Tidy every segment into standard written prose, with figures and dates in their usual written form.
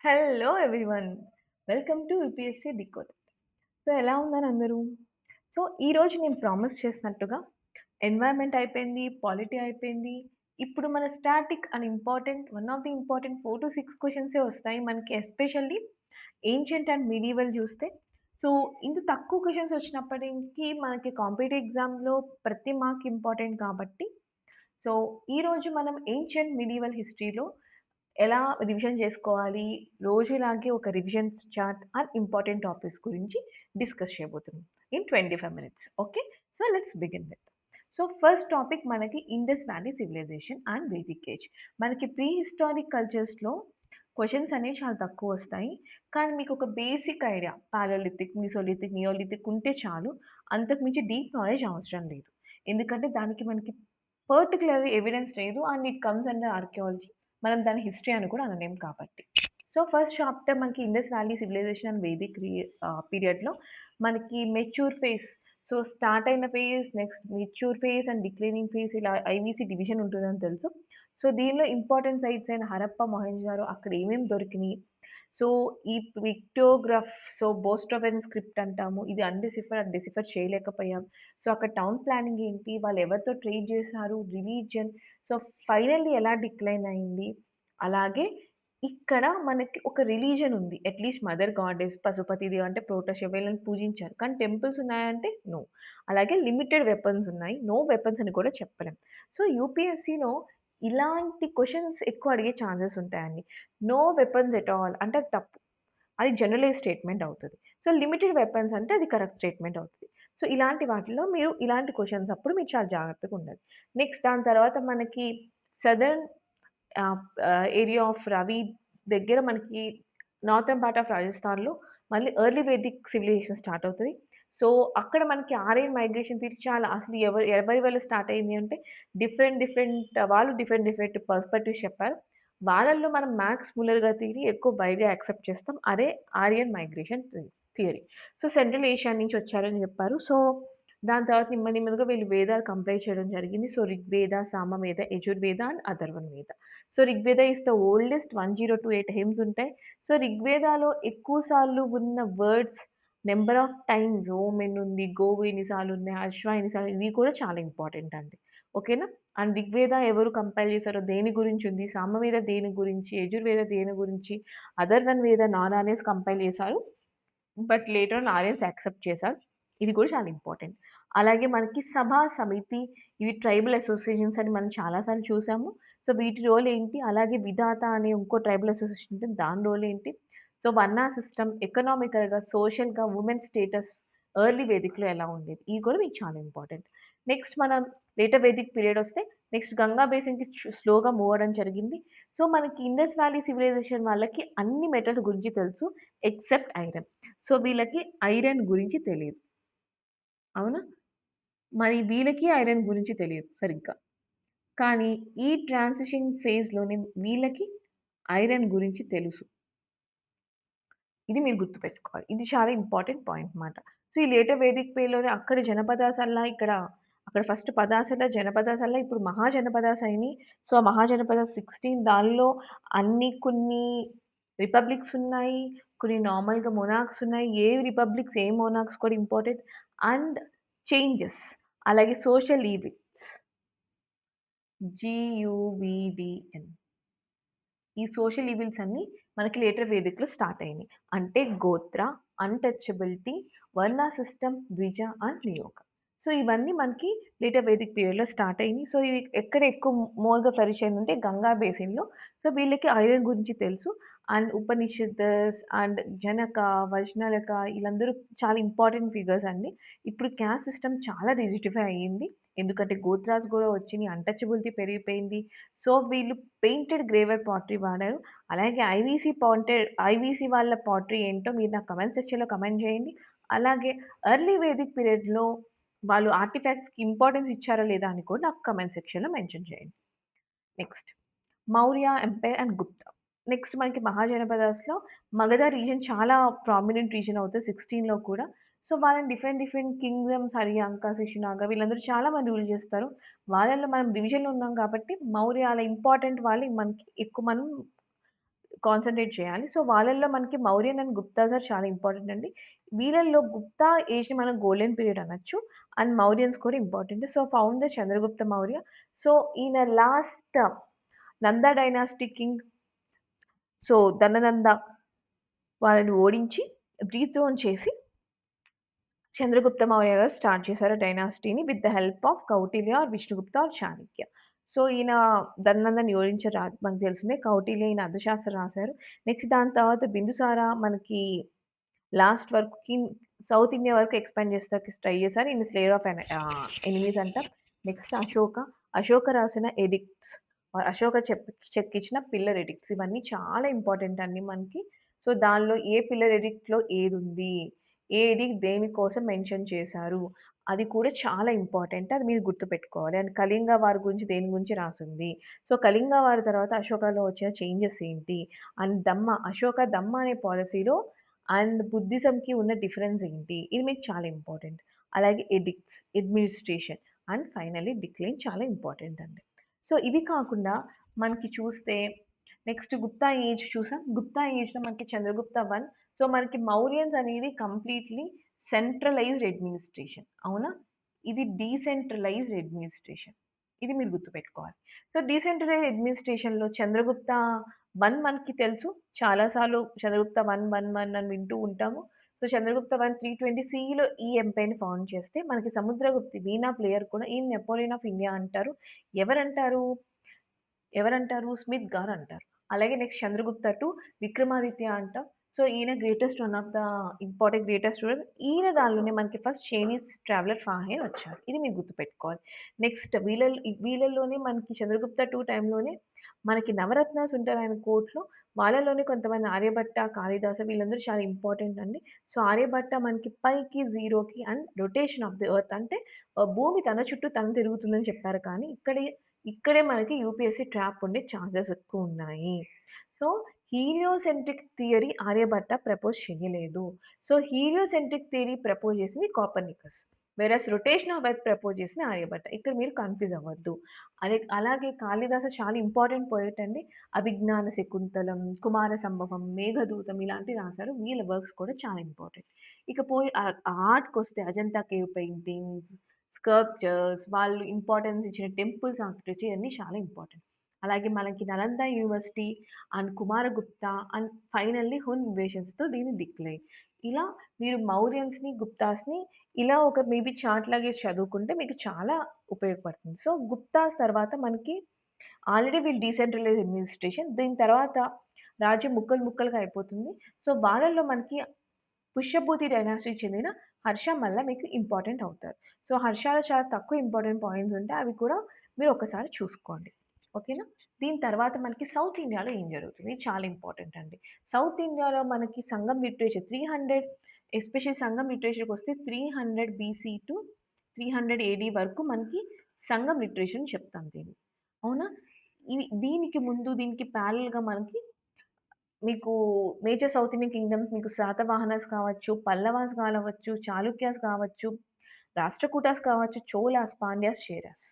Hello everyone. Welcome to UPSC decoder. So, ఎలా ఉన్నారు అందరూ? సో, ఈరోజు నేను ప్రామిస్ చేసినట్టుగా ఎన్వైర్న్‌మెంట్ అయిపోయింది, పాలిటీ అయిపోయింది. ఇప్పుడు మన static and one of the important 4-6 క్వెషన్సే వస్తాయి మనకి ఎస్పెషల్లీ ఏన్షియంట్ అండ్ మిడీవల్ చూస్తే. సో, ఇంత తక్కువ క్వెషన్స్ వచ్చినప్పటికి మనకి కాంపిటీటివ్ ఎగ్జామ్‌లో ప్రతి మార్క్ ఇంపార్టెంట్ కాబట్టి సో, ఈరోజు మనం ఏన్షియంట్ మిడీవల్ హిస్టరీలో ఎలా రివిజన్ చేసుకోవాలి, రోజులాగే ఒక revisions chart and important topics గురించి డిస్కస్ చేయబోతున్నాం in 25 minutes. Okay. So, let's begin with. So, first topic మనకి Indus valley civilization and Vedic age. మనకి ప్రీ హిస్టారిక్ కల్చర్స్‌లో క్వెషన్స్ అనేవి చాలా తక్కువొస్తాయి. కానీ మీకొక basic idea Paleolithic, Mesolithic, Neolithic ఉంటే చాలు. అంతకు మించి డీప్ నాలెడ్జ్ అవసరం లేదు. ఎందుకంటే దానికి మనకి పర్టిక్యులర్ ఎవిడెన్స్ లేదు and it comes under archaeology. మనం దాని హిస్టరీ అని కూడా అనలేం కాబట్టి. సో, ఫస్ట్ చాప్టర్ మనకి Indus valley civilization and Vedic పీరియడ్‌లో మనకి మెచ్యూర్ ఫేజ్. సో, స్టార్ట్ అయిన phase, next mature phase and declining phase ఇలా ఐవీసీ డివిజన్ ఉంటుందని తెలుసు. సో, దీనిలో ఇంపార్టెంట్ సైట్స్ అయిన హరప్పా, మొహంజదారో అక్కడ ఏమేమి దొరికినియి. సో, ఈ పిక్టోగ్రాఫ్ బోస్టోవెన్ స్క్రిప్ట్ అంటాము. ఇది డిసిఫర్ చేయలేకపోయాం. సో, అక్కడ టౌన్ ప్లానింగ్ ఏంటి? వాళ్ళు ఎవరితో ట్రేడ్ చేశారు? రిలీజియన్. సో, ఫైనల్లీ ఎలా డిక్లైన్ అయింది? అలాగే ఇక్కడ మనకి ఒక రిలీజియన్ ఉంది. అట్‌లీస్ట్ మదర్ గాడెస్, పశుపతిదేవ్ అంటే ప్రోటోషే వీళ్ళని పూజించారు. కానీ టెంపుల్స్ ఉన్నాయంటే నో. అలాగే లిమిటెడ్ వెపన్స్ ఉన్నాయి. నో వెపన్స్ అని కూడా చెప్పలేం. సో, యూపీఎస్సీలో ఇలాంటి క్వెషన్స్ ఎక్కువ అడిగే ఛాన్సెస్ ఉంటాయండి. నో వెపన్స్ ఎట్ ఆల్ అంటే అది తప్పు. అది జనరలైజ్ స్టేట్‌మెంట్ అవుతది. సో, లిమిటెడ్ వెపన్స్ అంటే అది కరెక్ట్ స్టేట్‌మెంట్ అవుతది. సో, ఇలాంటి వాటిలో మీరు ఇలాంటి క్వెషన్స్ అప్పుడు మీరు చాలా జాగ్రత్తగా ఉండాలి. నెక్స్ట్ దాని తర్వాత మనకి సదర్న్ ఏరియా ఆఫ్ రవి దగ్గర మనకి నార్తర్న్ పార్ట్ ఆఫ్ రాజస్థాన్‌లో మళ్ళీ ఎర్లీ వేదిక్ సివిలైజేషన్ స్టార్ట్ అవుతది. సో, అక్కడ మనకి ఆర్యన్ మైగ్రేషన్ పీరియడ్ చాలా అసలు ఎవరి వల్ల స్టార్ట్ అయింది అంటే డిఫరెంట్ వాళ్ళు డిఫరెంట్ పర్స్పెక్టివ్స్ చెప్పారు. వాళ్ళల్లో మనం మ్యాక్స్ ముల్లర్ థియరీ ఎక్కువ వైడ్‌గా యాక్సెప్ట్ చేస్తాం. అదే Aryan migration theory. So, central Asia నుంచి వచ్చారని చెప్పారు. సో, దాని తర్వాత నెమ్మదిగా వీళ్ళు వేదాలు కంపైల్ చేయడం జరిగింది. సో, రిగ్వేద, సామవేద, యజుర్వేద అండ్ అథర్వణ వేద. So, Rigveda is the oldest 1028 హిమ్న్స్ ఉంటాయి. సో, రిగ్వేదాలో ఎక్కువ సార్లు ఉన్న వర్డ్స్, నంబర్ ఆఫ్ టైమ్స్ ఓం ఎన్నుంది, గోవు ఎన్ని సార్లు ఉన్నాయి, అశ్వ ఎన్ని సార్లు ఇవి కూడా చాలా ఇంపార్టెంట్ అండి. ఓకేనా? అండ్ రిగ్వేద ఎవరు కంపైల్ చేశారో దేని గురించి ఉంది, సామవేద దేని గురించి, యజుర్వేద దేని గురించి, అథర్వణ వేద నారాయణస్ కంపైల్ చేశారు. But later on Aryans accept చేశారు. ఇది కూడా చాలా ఇంపార్టెంట్. అలాగే మనకి సభ, సమితి ఇవి ట్రైబల్ అసోసియేషన్స్ అని మనం చాలా సార్లు చూసాము. సో, వీటి రోల్ ఏంటి? అలాగే విధాత అనే ఇంకో ట్రైబల్ అసోసియేషన్ ఉంటుంది. దాని రోల్ ఏంటి? సో, వర్ణ సిస్టమ్ ఎకనామికల్‌గా, సోషల్‌గా వుమెన్ స్టేటస్ ఎర్లీ వేదిక్‌లో ఎలా ఉండేది? ఇవి కూడా మీకు చాలా ఇంపార్టెంట్. నెక్స్ట్ మనం లేటర్ వేదిక్ పీరియడ్ వస్తే నెక్స్ట్ గంగా బేసిన్‌కి స్లోగా మూవ్ అవ్వడం జరిగింది. సో, మనకి ఇండస్ వ్యాలీ సివిలైజేషన్ వాళ్ళకి అన్ని మెటల్స్ గురించి తెలుసు ఎక్సెప్ట్ ఐరన్. సో, వీళ్ళకి ఐరన్ గురించి తెలీదు. అవునా? మరి వీళ్ళకి ఐరన్ గురించి తెలియదు సరిగ్గా. కానీ ఈ ట్రాన్సిషన్ ఫేజ్‌లోనే వీళ్ళకి ఐరన్ గురించి తెలుసు. ఇది మీరు గుర్తుపెట్టుకోవాలి. ఇది చాలా ఇంపార్టెంట్ పాయింట్ మాట. సో, ఈ లేటర్ వేదిక్ పేలోనే అక్కడ జనపదాసల్లా అక్కడ ఫస్ట్ పదాసల, జనపదాసల్లా ఇప్పుడు మహాజనపదాస్ అయినియి. సో, ఆ మహాజనపదాస్ 16 దానిలో కొన్ని రిపబ్లిక్స్ ఉన్నాయి. కొన్ని నార్మల్‌గా మొనార్క్స్ ఉన్నాయి. ఏ రిపబ్లిక్స్, ఏ మొనార్క్స్ కూడా ఇంపార్టెంట్. అండ్ చేంజెస్ అలాగే సోషల్ ఈవిల్స్ జీయూవీడీఎన్. ఈ సోషల్ ఈవిల్స్ అన్నీ మనకి లేటర్ వేదిక్‌లో స్టార్ట్ అయినాయి. అంటే గోత్ర, అన్‌టచబిలిటీ, వర్ణ సిస్టమ్, ద్విజ అండ్ నియోగ. సో, ఇవన్నీ మనకి లేటర్ వేదిక్ పీరియడ్‌లో స్టార్ట్ అయినాయి. సో, ఇవి ఎక్కడ ఎక్కువ మోర్‌గా ఫ్లరిష్ అయిందంటే గంగా బేసిన్‌లో. సో, వీళ్ళకి ఐరన్ గురించి తెలుసు. అండ్ ఉపనిషదస్ అండ్ జనక, వజ్నలక వీళ్ళందరూ చాలా ఇంపార్టెంట్ ఫిగర్స్ అండి. ఇప్పుడు క్యాస్ట్ సిస్టమ్ చాలా రిజిడిఫై అయ్యింది. ఎందుకంటే గోత్రాస్ కూడా వచ్చినియి, అన్‌టచబిలిటీ పెరిగిపోయింది. సో, వీళ్ళు పెయింటెడ్ గ్రేవర్ పాటరీ వాడారు. అలాగే ఐవీసీ వాళ్ళ పాటరీ ఏంటో మీరు నాకు కమెంట్ సెక్షన్‌లో కమెంట్ చేయండి. అలాగే ఎర్లీ వేదిక్ పీరియడ్‌లో వాళ్ళు ఆర్టిఫాక్ట్స్‌కి ఇంపార్టెన్స్ ఇచ్చారా లేదా అని కూడా నాకు కమెంట్ సెక్షన్‌లో మెన్షన్ చేయండి. Next Maurya empire and Gupta. Next మనకి మహాజనపదాస్‌లో మగధ రీజియన్ చాలా ప్రామినెంట్ రీజియన్ అవుతది 16లో కూడా. సో, వాళ్ళని డిఫరెంట్ కింగ్డమ్స్ హరియాంక, శిశునాగ వీళ్ళందరూ చాలా మంది రూల్ చేస్తారు. వాళ్ళలో మనం డివిజన్‌లో ఉన్నాం కాబట్టి మౌర్యాల ఇంపార్టెంట్ వాళ్ళు మనకి ఎక్కువ మనం కాన్సంట్రేట్ చేయాలి. సో, వాళ్ళల్లో మనకి మౌర్యన్ అండ్ గుప్తాస్ ఆర్ చాలా ఇంపార్టెంట్ అండి. వీళ్ళల్లో గుప్తా ఏజ్‌ని మనం గోల్డెన్ పీరియడ్ అనొచ్చు. అండ్ మౌర్యన్స్ కూడా important. So, founder Chandragupta Maurya. So, ఈయన last Nanda dynasty king so, Dhanananda వాళ్ళని ఓడించి డీథ్రోన్ చేసి చంద్రగుప్త మౌర్య గారు స్టార్ట్ చేశారు డైనాసిటీని with the help of Kautilya or Vishnugupta or Chanakya. So, ఈయన ధననందన్ ఓడించారు మనకు తెలిసిందే. కౌటిల్య ఈయన అర్థశాస్త్రం రాశారు. నెక్స్ట్ దాని తర్వాత బిందుసార మనకి లాస్ట్ వరకు సౌత్ ఇండియా వరకు ఎక్స్‌పాండ్ చేస్తాకి ట్రై చేశారు. ఈయన స్లేయర్ ఆఫ్ ఎనిమీస్ అంటాం. నెక్స్ట్ అశోక. అశోక రాసిన ఎడిక్ట్స్ అశోక చెక్కిచ్చిన పిల్లర్ ఎడిక్ట్స్ ఇవన్నీ చాలా ఇంపార్టెంట్ అండి మనకి. సో, దానిలో ఏ పిల్లర్ ఎడిక్ట్‌లో ఏదుంది? ఏ ఎడిక్ట్ దేనికోసం మెన్షన్ చేశారు? అది కూడా చాలా ఇంపార్టెంట్. అది మీరు గుర్తుపెట్టుకోవాలి. అండ్ కళింగ వారి గురించి దేని గురించి రాసుంది. సో, కళింగ వారి తర్వాత అశోకలో వచ్చిన చేంజెస్ ఏంటి? అండ్ అశోక దమ్మ అనే పాలిసీలో అండ్ బుద్ధిజంకి ఉన్న డిఫరెన్స్ ఏంటి? ఇది మీకు చాలా ఇంపార్టెంట్. అలాగే addicts, administration and finally decline చాలా ఇంపార్టెంట్ అండి. సో, ఇవి కాకుండా మనకి చూస్తే నెక్స్ట్ గుప్తా ఏజ్ చూసాం. గుప్తా ఏజ్‌లో మనకి చంద్రగుప్త 1 సో, మనకి మౌర్యన్స్ అనేది కంప్లీట్‌లీ సెంట్రలైజ్డ్ అడ్మినిస్ట్రేషన్. అవునా? ఇది డీసెంట్రలైజ్డ్ అడ్మినిస్ట్రేషన్. ఇది మీరు గుర్తుపెట్టుకోవాలి. సో, డీసెంట్రలైజ్డ్ అడ్మినిస్ట్రేషన్‌లో చంద్రగుప్త 1 మనకి తెలుసు. చాలా సార్లు చంద్రగుప్త 1, 1, 1 అని వింటూ ఉంటాము. సో, చంద్రగుప్త 1 320 సీఈలో ఈ ఎంపైర్‌ని ఫౌండ్ చేస్తే, మనకి సముద్రగుప్తి వీణా ప్లేయర్ కూడా ఈయన నెపోలియన్ ఆఫ్ ఇండియా అంటారు. ఎవరంటారు? ఎవరంటారు? స్మిత్ గారంటారు. అలాగే నెక్స్ట్ చంద్రగుప్త 2 విక్రమాదిత్య అంటాం. సో, ఈయన greatest one of the important greatest ruler. ఈయన దానిలోనే మనకి ఫస్ట్ చైనీస్ ట్రావెలర్ ఫాహెన్ వచ్చారు. ఇది మీరు గుర్తుపెట్టుకోవాలి. నెక్స్ట్ వీళ్ళల్లోనే మనకి చంద్రగుప్త 2 టైంలోనే మనకి నవరత్నాస్ ఉంటారు ఆయన కోర్ట్‌లో. వాళ్ళలోనే కొంతమంది ఆర్యభట్ట, కాళిదాస వీళ్ళందరూ చాలా ఇంపార్టెంట్ అండి. సో, ఆర్యభట్ట మనకి పైకి, జీరోకి and rotation of the earth అంటే భూమి తన చుట్టూ తను తిరుగుతుందని చెప్పారు కానీ ఇక్కడే మనకి యూపీఎస్సీ ట్రాప్ ఉండే ఛాన్సెస్ ఎక్కువున్నాయి. So, heliocentric theory Aryabhatta propose చేయలేదు. సో, హీలియోసెంట్రిక్ థియరీ ప్రపోజ్ చేసింది Copernicus. Whereas rotation of earth propose చేసింది ఆర్యభట్ట. ఇక్కడ మీరు కన్‌ఫ్యూజ్ అవ్వద్దు. అలాగే కాళిదాస చాలా ఇంపార్టెంట్ పోయెట్ అండి. అభిజ్ఞాన శకుంతలం, కుమార సంభవం, మేఘదూతం ఇలాంటివి రాసారు. వీళ్ళ వర్క్స్ కూడా చాలా ఇంపార్టెంట్. ఇకపోయి ఆర్ట్‌కొస్తే అజంతా కేవ్ పెయింటింగ్స్, స్కల్ప్చర్స్, వాళ్ళు ఇంపార్టెన్స్ ఇచ్చిన టెంపుల్స్ ఆర్కిటెక్చర్ ఇయన్నీ చాలా ఇంపార్టెంట్. అలాగే మనకి Nalanda university and Kumaragupta and finally Hun ఇన్వేషన్స్‌తో దీన్ని డిక్లేర్. ఇలా మీరు మౌర్యన్స్‌ని, గుప్తాస్‌ని ఇలా ఒక మేబీ చార్ట్ లాగే చదువుకుంటే మీకు చాలా ఉపయోగపడుతుంది. సో, గుప్తాస్ తర్వాత మనకి ఆల్రెడీ వీళ్ళు డీసెంట్రలైజ్డ్ అడ్మినిస్ట్రేషన్. దీని తర్వాత రాజ్యం ముక్కలు ముక్కలుగా అయిపోతుంది. సో, వాళ్ళలో మనకి పుష్యభూతి డైనాస్టీకి చెందిన హర్ష మల్ల మీకు ఇంపార్టెంట్ అవుతారు. సో, హర్షలో చాలా తక్కువ ఇంపార్టెంట్ పాయింట్స్ ఉంటాయి. అవి కూడా మీరు ఒక్కసారి చూసుకోండి. ఓకేనా? దీని తర్వాత మనకి సౌత్ ఇండియాలో ఏం జరుగుతుంది? ఇది చాలా ఇంపార్టెంట్ అండి. సౌత్ ఇండియాలో మనకి సంగం లిటరేచర్ 300 ఎస్పెషల్లీ సంగం లిటరేచర్‌కొస్తే 300 బీసీ టు 300 ఏడీ వరకు మనకి సంగం లిటరేచర్ అని చెప్తాం దీన్ని. అవునా? దీనికి ముందు దీనికి ప్యారలెల్‌గా మనకి మీకు మేజర్ సౌత్ ఇండియన్ కింగ్డమ్స్ మీకు శాతవాహనాస్ కావచ్చు, పల్లవాస్ కావచ్చు, చాళుక్యాస్ కావచ్చు, రాష్ట్రకూటాస్ కావచ్చు, చోళాస్, పాండ్యాస్, చేరాస్.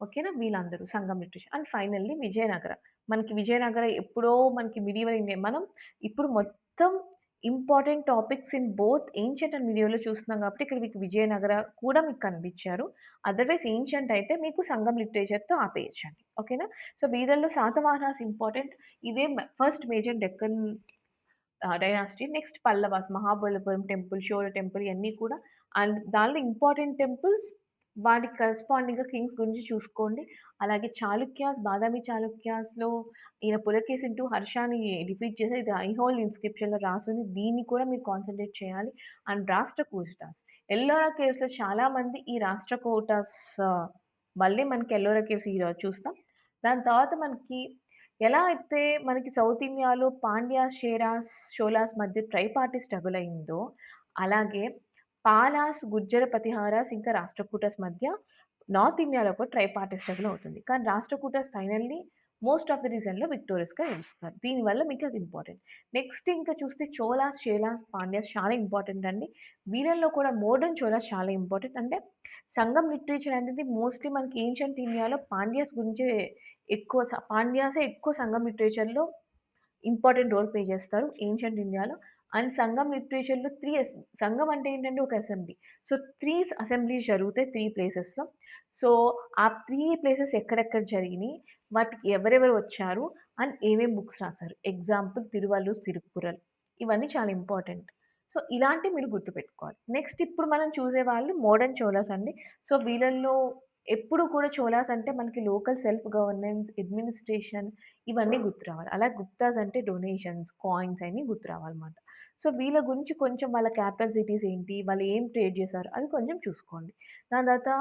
ఓకేనా? వీళ్ళందరూ Sangam literature. And finally Vijayanagara. మనకి విజయనగర ఎప్పుడో మనకి మిడివల్ ఇండియా మనం ఇప్పుడు మొత్తం important topics in both ancient and మిడివల్‌లో చూస్తున్నాం కాబట్టి ఇక్కడ మీకు విజయనగర కూడా మీకు కనిపించారు. అదర్‌వైజ్ ఏన్షియంట్ అయితే మీకు సంగం లిటరేచర్‌తో ఆపేయొచ్చండి. ఓకేనా? సో, వీళ్ళల్లో శాతవాహనాస్ ఇంపార్టెంట్. ఇదే first major Deccan dynasty. Next Pallavas, Mahabalipuram temple, shore temple ఇయన్నీ కూడా అండ్ దానిలో ఇంపార్టెంట్ టెంపుల్స్ వాటికి కరెస్పాండింగ్‌గా కింగ్స్ గురించి చూసుకోండి. అలాగే చాళుక్యాస్, బాదామి చాళుక్యాస్‌లో ఈయన పులకేశిన్ II హర్షాని డిఫీట్ చేసి ఇది ఐహోల్ ఇన్‌స్క్రిప్షన్‌లో రాసుంది. దీన్ని కూడా మీరు కాన్సంట్రేట్ చేయాలి. అండ్ రాష్ట్రకూటాస్. ఎల్లోరా కేవ్స్‌లో చాలామంది ఈ రాష్ట్రకూటాస్ మళ్ళీ మనకి ఎల్లోరా కేవ్స్ ఈరోజు చూస్తాం. దాని తర్వాత మనకి ఎలా అయితే మనకి సౌత్ ఇండియాలో పాండ్యాస్, చేరాస్, చోళాస్ మధ్య ట్రైపార్టీ స్ట్రగుల్ అయిందో, అలాగే పాలాస్, గుర్జర ప్రతిహారాస్ ఇంకా రాష్ట్రకూటాస్ మధ్య నార్త్ ఇండియాలో కూడా ట్రైపార్టీ స్ట్రగుల్ అవుతుంది. కానీ Rashtrakutas finally most of the రీజన్‌లో విక్టోరియస్‌గా నిలుస్తారు. దీనివల్ల మీకు అది ఇంపార్టెంట్. నెక్స్ట్ ఇంకా చూస్తే చోళాస్, చేలాస్, పాండ్యాస్ చాలా ఇంపార్టెంట్ అండి. వీళ్ళల్లో కూడా మోడర్న్ చోళాస్ చాలా ఇంపార్టెంట్. అంటే సంగం లిటరేచర్ అనేది మోస్ట్‌లీ మనకి ఏన్షియంట్ ఇండియాలో పాండ్యాస్ గురించే పాండ్యాసే ఎక్కువ సంగం లిటరేచర్‌లో ఇంపార్టెంట్ రోల్ ప్లే చేస్తారు ఏన్షియంట్ ఇండియాలో. అండ్ సంగం లిటరేచర్‌లో 3 సంగం అంటే ఏంటంటే ఒక అసెంబ్లీ. సో, 3 అసెంబ్లీస్ జరుగుతాయి 3 ప్లేసెస్‌లో. సో, ఆ 3 ప్లేసెస్ ఎక్కడెక్కడ జరిగినియి, వాటికి ఎవరెవరు వచ్చారు, అండ్ ఏమేం బుక్స్ రాసారు. ఎగ్జాంపుల్ 'తిరువళ్లుర్ తిరుక్కురల్' ఇవన్నీ చాలా ఇంపార్టెంట్. సో, ఇలాంటివి మీరు గుర్తుపెట్టుకోవాలి. నెక్స్ట్ ఇప్పుడు మనం చూసేవాళ్ళు మోడర్న్ చోళాస్ అండి. సో, వీళ్ళల్లో ఎప్పుడు కూడా చోళాస్ అంటే మనకి లోకల్ సెల్ఫ్ గవర్నెన్స్, అడ్మినిస్ట్రేషన్ ఇవన్నీ గుర్తు రావాలి. అలాగే గుప్తాస్ అంటే డొనేషన్స్, కాయిన్స్ అయన్నీ గుర్తు రావాలన్నమాట. సో, వీళ్ళ గురించి కొంచెం వాళ్ళ క్యాపిటల్ సిటీస్ ఏంటి? వాళ్ళు ఏం ట్రేడ్ చేశారు? అది కొంచెం చూసుకోండి. దాని తర్వాత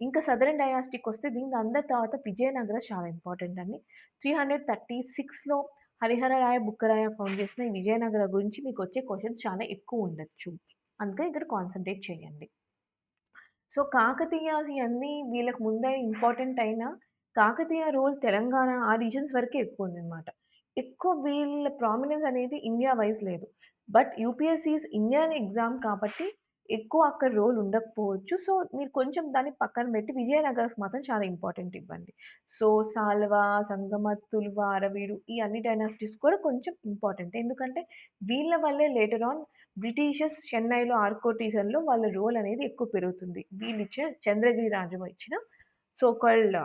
ఇంకా సదరన్ డైనాస్టీకొస్తే దీని అందరి తర్వాత విజయనగర చాలా ఇంపార్టెంట్ అండి. 336లో హరిహరరాయ, బుక్కరాయ ఫౌండ్ చేసిన ఈ విజయనగర గురించి మీకొచ్చే క్వెషన్స్ చాలా ఎక్కువుండొచ్చు. అందుకని ఇక్కడ కాన్సంట్రేట్ చేయండి. సో, కాకతీయాస్ ఇయన్నీ వీళ్ళకి ముందే ఇంపార్టెంట్ అయినా, కాకతీయ రోల్ తెలంగాణ ఆ రీజన్స్ వరకే ఎక్కువుందనమాట. ఎక్కువ వీళ్ళ ప్రామినెన్స్ అనేది ఇండియా వైస్ లేదు. బట్ యూపీఎస్‌సీస్ ఇండియన్ ఎగ్జామ్ కాబట్టి ఎక్కువ అక్కడ రోల్ ఉండకపోవచ్చు. సో, మీరు కొంచెం దాన్ని పక్కన పెట్టి విజయనగర్స్ మాత్రం చాలా ఇంపార్టెంట్ ఇవ్వండి. సో, సాల్వ, సంగమ, తులువ, అరవీడు ఈ అన్ని డైనాసిటీస్ కూడా కొంచెం ఇంపార్టెంట్. ఎందుకంటే వీళ్ళ వల్లే లేటర్ ఆన్ బ్రిటిషర్స్ చెన్నైలో ఆర్కోటిజన్‌లో వాళ్ళ రోల్ అనేది ఎక్కువ పెరుగుతుంది. వీళ్ళిచ్చిన చంద్రగిరి రాజుమ ఇచ్చిన సో కాల్డ్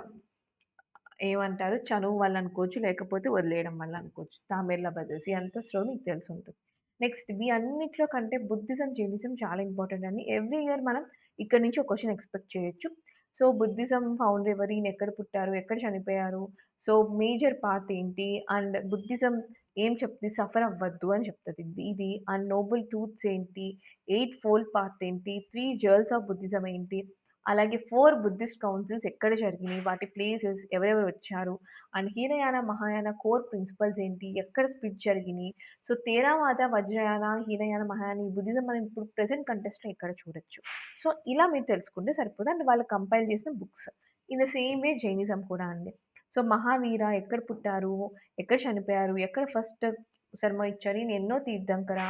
ఏమంటారు చనువు వల్ల అనుకోవచ్చు, లేకపోతే వదిలేయడం వల్ల అనుకోవచ్చు. తామెర్ల బ్రదర్స్ ఇదంతా స్టోరీ మీకు తెలిసుంటుంది. నెక్స్ట్ ఇవి అన్నిట్లో కంటే బుద్ధిజం, జైనిజం చాలా ఇంపార్టెంట్ అండి. ఎవ్రీ ఇయర్ మనం ఇక్కడి నుంచి ఒక క్వెషన్ ఎక్స్‌పెక్ట్ చేయొచ్చు. సో, బుద్ధిజం ఫౌండర్ ఎవరు? ఈయన ఎక్కడ పుట్టారు? ఎక్కడ చనిపోయారు? సో, మేజర్ పార్ట్ ఏంటి? అండ్ బుద్ధిజం ఏం చెప్తుంది? సఫర్ అవ్వద్దు అని చెప్తది ఇది. అండ్ నోబుల్ ట్రూత్స్ ఏంటి? 8 ఫోల్డ్ పాత్ ఏంటి? 3 జర్ల్స్ ఆఫ్ బుద్ధిజం ఏంటి? అలాగే 4 బుద్ధిస్ట్ కౌన్సిల్స్ ఎక్కడ జరిగినియి? వాటి ప్లేసెస్ ఎవరెవరు వచ్చారు? And Hinayana, Mahayana core principles ఏంటి? ఎక్కడ స్ప్లిట్ జరిగినియి? సో, తేరావాద, వజ్రయాన, హీనయాన, మహాయాన ఈ బుద్ధిజం మనం ఇప్పుడు ప్రెజెంట్ కంటెక్స్ట్‌లో ఎక్కడ చూడొచ్చు. సో, ఇలా మీరు తెలుసుకుంటే సరిపోదు. అండ్ వాళ్ళు కంపైల్ చేసిన books. In the same way Jainism కూడా అండి. సో, మహావీర ఎక్కడ పుట్టారు? ఎక్కడ చనిపోయారు? ఎక్కడ ఫస్ట్ శర్మ ఇచ్చారు? ఈయన ఎన్నో తీర్థంకర.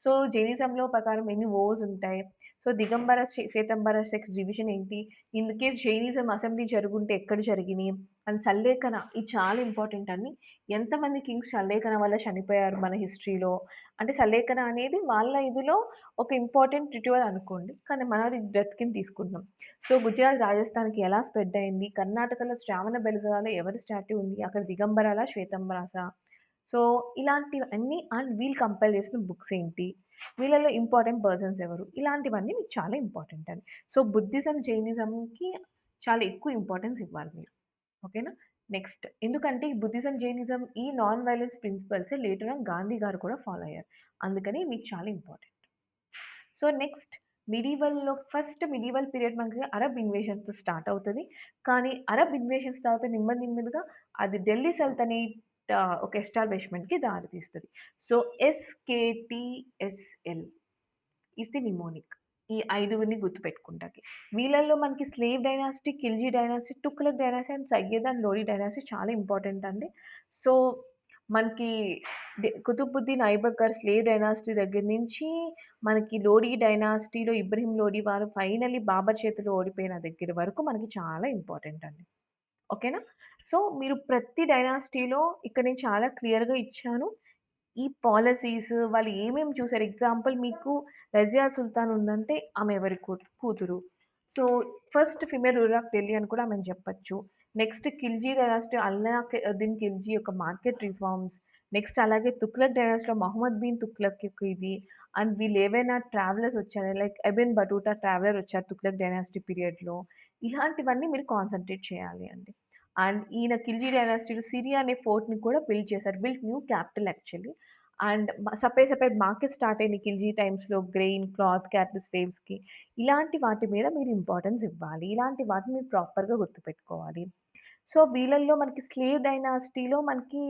సో, జైనిజంలో ప్రకారం ఎన్ని ఓస్ ఉంటాయి? సో, దిగంబర, శ్వేతంబర సెక్స్ డివిజన్ ఏంటి? ఇన్ కేస్ జైనిజం అసెంబ్లీ జరుగుంటే ఎక్కడ జరిగినియి? అండ్ సల్లేఖన ఇది చాలా ఇంపార్టెంట్ అండి. ఎంతమంది కింగ్స్ సల్లేఖన వల్ల చనిపోయారు మన హిస్టరీలో? అంటే సల్లేఖన అనేది వాళ్ళ ఇదిలో ఒక ఇంపార్టెంట్ రిచువల్ అనుకోండి. కానీ మనది డెత్ కింద తీసుకుంటున్నాం. సో, గుజరాత్ రాజస్థాన్‌కి ఎలా స్ప్రెడ్ అయింది? కర్ణాటకలో శ్రావణ బెళగొళలో ఎవరి స్టాట్యూ ఉంది? అక్కడ దిగంబరాలా? శ్వేతంబరాసా? సో, ఇలాంటివన్నీ అండ్ వీళ్ళు కంపైల్ చేసిన బుక్స్ ఏంటి? వీళ్ళలో ఇంపార్టెంట్ పర్సన్స్ ఎవరు? ఇలాంటివన్నీ మీకు చాలా ఇంపార్టెంట్ అండి. సో, బుద్ధిజం, జైనిజంకి చాలా ఎక్కువ ఇంపార్టెన్స్ ఇవ్వాలి మీరు. ఓకేనా? నెక్స్ట్ ఎందుకంటే ఈ బుద్ధిజం, జైనిజం ఈ నాన్ వయలెన్స్ ప్రిన్సిపల్సే లేటర్ ఆన్ గాంధీ గారు కూడా ఫాలో అయ్యారు. అందుకని మీకు చాలా important. So, next medieval period మనకి అరబ్ ఇన్వేషన్‌తో స్టార్ట్ అవుతది. కానీ అరబ్ ఇన్వేషన్స్ తర్వాత నెమ్మదిగా అది ఢిల్లీ సల్తనేట్ ఒక ఎస్టాబ్లిష్‌మెంట్‌కి దారి తీస్తది. So, SKTSL is the mnemonic. ఈ ఐదుగురిని గుర్తుపెట్టుకుంటాకి. వీళ్ళల్లో మనకి slave dynasty, Khilji dynasty, Tughlaq dynasty and Sayyid and Lodi dynasty చాలా ఇంపార్టెంట్ అండి. సో, మనకి కుతుబుద్దీన్ ఐబక్ స్లేవ్ డైనాసిటీ దగ్గర నుంచి మనకి లోడీ డైనాసిటీలో ఇబ్రహీం లోడీ వారు ఫైనల్లీ బాబర్ చేతిలో ఓడిపోయిన దగ్గర వరకు మనకి చాలా ఇంపార్టెంట్ అండి. ఓకేనా? సో, మీరు ప్రతి డైనాసిటీలో ఇక్కడ నేను చాలా క్లియర్‌గా ఇచ్చాను. ఈ పాలిసీస్ వాళ్ళు ఏమేమి చూసారు. ఎగ్జాంపుల్ మీకు రజియా సుల్తాన్ ఉందంటే ఆమె ఎవరి కూతురు. So, first female ruler of Delhi అని కూడా ఆమెను చెప్పొచ్చు. నెక్స్ట్ ఖిల్జీ డైనాసిటీ అల్లావుద్దీన్ ఖిల్జీ యొక్క మార్కెట్ రిఫార్మ్స్. నెక్స్ట్ అలాగే తుగ్లక్ డైనాసిటీలో మహమ్మద్ బిన్ తుగ్లక్ యొక్క ఇది. అండ్ వీళ్ళు ఏవైనా ట్రావెలర్స్ వచ్చారా లైక్ ఇబన్ బటూటా ట్రావెలర్ వచ్చారు తుగ్లక్ డైనాసిటీ పీరియడ్‌లో. ఇలాంటివన్నీ మీరు కాన్సంట్రేట్ చేయాలి అండి. అండ్ ఈయన ఖిల్జీ డైనాసిటీలో సిరియా అనే ఫోర్ట్‌ని కూడా బిల్డ్ చేశారు. Built new capital actually. And separate markets start అయినాయి ఖిల్జీ టైమ్స్‌లో గ్రెయిన్, క్లాత్, క్యాటిల్, స్లేవ్స్‌కి. ఇలాంటి వాటి మీద మీరు ఇంపార్టెన్స్ ఇవ్వాలి. ఇలాంటి వాటిని మీరు ప్రాపర్‌గా గుర్తుపెట్టుకోవాలి. సో, వీళ్ళల్లో మనకి స్లేవ్ డైనాసిటీలో మనకి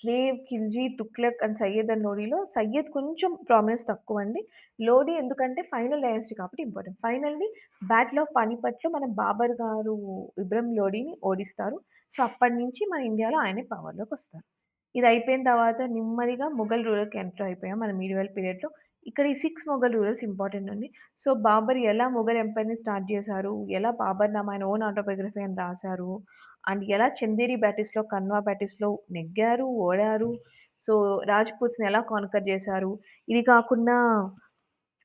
slave, Khilji, Tughlaq and Sayyid and లోడీలో సయ్యద్ కొంచెం ప్రామినెన్స్ తక్కువండి. లోడీ ఎందుకంటే ఫైనల్ డైనాసిటీ కాబట్టి ఇంపార్టెంట్. ఫైనల్లీ బ్యాటిల్ ఆఫ్ పానిపట్‌లో మన బాబర్ గారు ఇబ్రహీం లోడీని ఓడిస్తారు. సో, అప్పటినుంచి మన ఇండియాలో ఆయనే పవర్‌లోకొస్తారు. ఇది అయిపోయిన తర్వాత నెమ్మదిగా మొఘల్ రూలర్‌కి ఎంటర్ అయిపోయాం మన మీడియవల్ పీరియడ్‌లో. ఇక్కడ ఈ 6 మొఘల్ రూలర్స్ ఇంపార్టెంట్ అండి. సో, బాబర్ ఎలా మొఘల్ ఎంపైర్‌ని స్టార్ట్ చేశారు? ఎలా బాబర్‌నామా ఆయన ఓన్ ఆటోబయోగ్రఫీ అని రాసారు? అండ్ ఎలా చందేరి బ్యాటిస్‌లో, కన్వా బ్యాటిస్‌లో నెగ్గారు, ఓడారు. సో, రాజ్‌పూత్స్‌ని ఎలా కాన్కర్ చేశారు. ఇది కాకుండా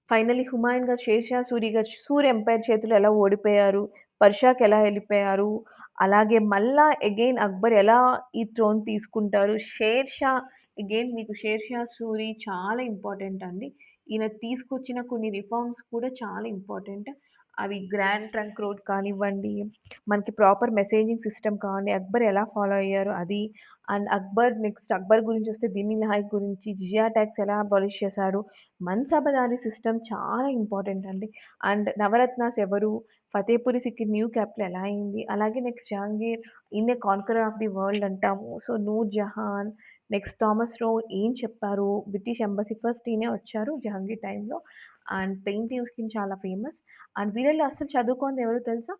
ఫైనల్లీ హుమాయూన్ గారు, షేర్‌షా సూరి గారు, సూర్ ఎంపైర్ చేతిలో ఎలా ఓడిపోయారు, పర్షాకి ఎలా ఎళ్ళిపోయారు, అలాగే మళ్ళా అగైన్ అక్బర్ ఎలా ఈ థ్రోన్ తీసుకుంటారు. షేర్‌షా అగైన్ మీకు షేర్‌షా సూరి చాలా ఇంపార్టెంట్ అండి. ఈయన తీసుకొచ్చిన కొన్ని రిఫార్మ్స్ కూడా చాలా ఇంపార్టెంట్. అవి గ్రాండ్ ట్రంక్ రోడ్ కానివ్వండి, మనకి ప్రాపర్ మెసేజింగ్ సిస్టమ్ కావండి, అక్బర్ ఎలా ఫాలో అయ్యారో అది. అండ్ నెక్స్ట్ అక్బర్ గురించొస్తే దిల్లీ నాయక్ గురించి, జిజియా ట్యాక్స్ ఎలా అబాలిష్ చేశాడు. మన్సబదారీ సిస్టమ్ చాలా ఇంపార్టెంట్ అండి. అండ్ నవరత్నాస్ ఎవరు? ఫతేపూరి సిక్రీ న్యూ క్యాపిటల్ ఎలా అయింది? అలాగే నెక్స్ట్ జహాంగీర్ ఈయన్నే కాన్కరర్ ఆఫ్ ది వరల్డ్ అంటాము. So, Nur Jahan, next Thomas Roe ఏం చెప్పారు? బ్రిటిష్ ఎంబసీ ఫస్ట్ ఈయనే వచ్చారు జహాంగీర్ టైమ్‌లో. అండ్ పెయింటింగ్స్‌కి చాలా ఫేమస్. అండ్ వీళ్ళలో అస్సలు చదువుకోనిది ఎవరో తెలుసా?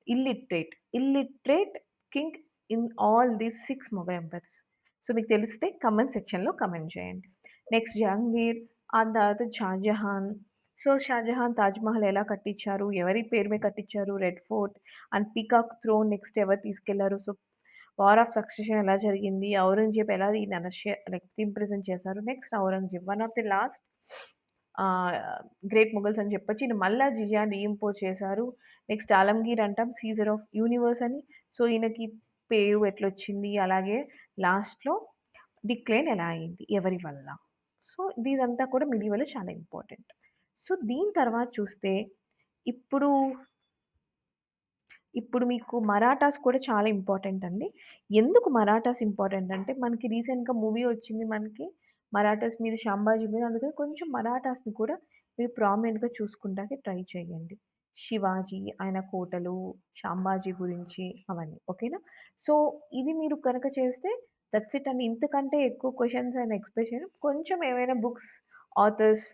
Illiterate. Illiterate king in all these 6 Mughal empires. So, మీకు తెలిస్తే కామెంట్ సెక్షన్‌లో కామెంట్ చేయండి. నెక్స్ట్ జహంగీర్, ఆ తర్వాత షాజహాన్. సో, షాజహాన్ తాజ్‌మహల్ ఎలా కట్టించారు? ఎవరి పేరు మీద కట్టించారు? Red fort and peacock throne next ఎవరు తీసుకెళ్లారు? సో, వార్ ఆఫ్ సక్సెషన్ ఎలా జరిగింది? ఔరంగజేబ్ ఎలా దీన్ని లైక్ ఇంప్రిజన్ చేశారు? Next Aurangzeb one of the last ఆహ్, గ్రేట్ మొఘల్స్ అని చెప్పొచ్చు. ఈయన మళ్ళా జిజియాని రీఇంపోజ్ చేశారు. నెక్స్ట్ ఆలంగీర్ అంటాం సీజర్ ఆఫ్ యూనివర్స్ అని. సో, ఈయనకి పేరు ఎట్లొచ్చింది? అలాగే లాస్ట్‌లో డిక్లైన్ ఎలా అయింది? ఎవరి వల్ల? సో, ఇదంతా కూడా మిడివల్‌లో చాలా ఇంపార్టెంట్. సో, దీని తర్వాత చూస్తే ఇప్పుడు ఇప్పుడు మీకు మరాఠాస్ కూడా చాలా ఇంపార్టెంట్ అండి. ఎందుకు మరాఠాస్ ఇంపార్టెంట్ అంటే, మనకి రీసెంట్‌గా మూవీ వచ్చింది మనకి. మరాఠాస్ మీద, సంభాజీ మీద. అందుకని కొంచెం మరాఠాస్‌ని కూడా మీరు ప్రామినెంట్‌గా చూసుకుంటానికి ట్రై చేయండి. శివాజీ, ఆయన కోటలు, సంభాజీ గురించి అవన్నీ. ఓకేనా? సో, ఇది మీరు కనుక చేస్తే దట్స్ ఇట్ అండి. ఇంతకంటే ఎక్కువ క్వెషన్స్ అండ్ ఎక్స్‌పెక్ట్ చేయను. కొంచెం ఏవైనా బుక్స్, ఆథర్స్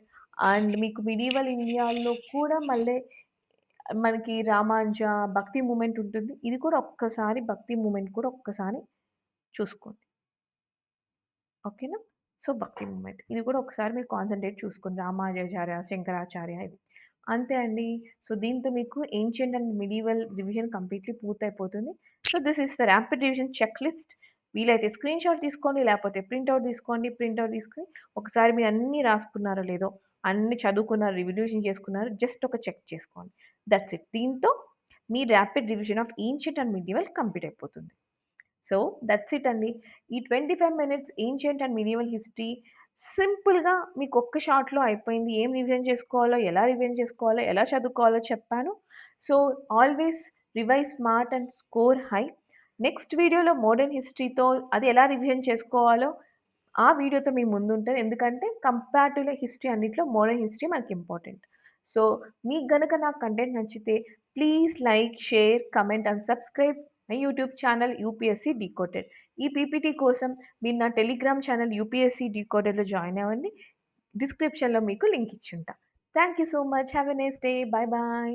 అండ్ మీకు మిడివల్ ఇండియాలో కూడా మళ్ళీ మనకి రామాంజ, భక్తి మూమెంట్ ఉంటుంది. ఇది కూడా ఒక్కసారి భక్తి మూమెంట్ కూడా ఒక్కసారి చూసుకోండి. ఓకేనా? సో, భక్తి మూమెంట్. ఇది కూడా ఒకసారి మీరు కాన్సంట్రేట్ చూసుకోండి. రామానుజాచార్య, శంకరాచార్య ఇది. అంతే అండి. సో, దీంతో మీకు ancient and medieval revision completely పూర్తయిపోతుంది. So, this is the rapid revision check list. వీలైతే స్క్రీన్‌షాట్ తీసుకోండి. లేకపోతే ప్రింటౌట్ తీసుకోండి. ప్రింటౌట్ తీసుకొని ఒకసారి మీరు అన్నీ రాసుకున్నారో లేదో, అన్నీ చదువుకున్నారు, రివిజన్ చేసుకున్నారు. జస్ట్ ఒక చెక్ చేసుకోండి. That's it. దీంతో మీ rapid revision of ancient and medieval complete అయిపోతుంది. సో, దట్స్ ఇట్ అండి. ఈ 25 minutes ancient and medieval history సింపుల్‌గా మీకు ఒక్క షాట్‌లో అయిపోయింది. ఏం రివిజన్ చేసుకోవాలో, ఎలా రివిజన్ చేసుకోవాలో, ఎలా చదువుకోవాలో చెప్పాను. So, always revise smart and score high. Next వీడియోలో మోడర్న్ హిస్టరీతో అది ఎలా రివిజన్ చేసుకోవాలో ఆ వీడియోతో మీ ముందుంటాను. ఎందుకంటే కంపారిటివ్‌లీ హిస్టరీ అన్నిట్లో మోడర్న్ హిస్టరీ మనకి ఇంపార్టెంట్. సో, మీకు గనక నా కంటెంట్ నచ్చితే please like, share, comment and subscribe my YouTube channel UPSC decoded. ఈ పీపీటీ కోసం మీరు నా టెలిగ్రామ్ ఛానల్ యూపీఎస్సీ డీకోడెడ్‌లో జాయిన్ అవ్వండి. డిస్క్రిప్షన్‌లో మీకు లింక్ ఇచ్చుంటా. Thank you so much. Have a nice day. By by.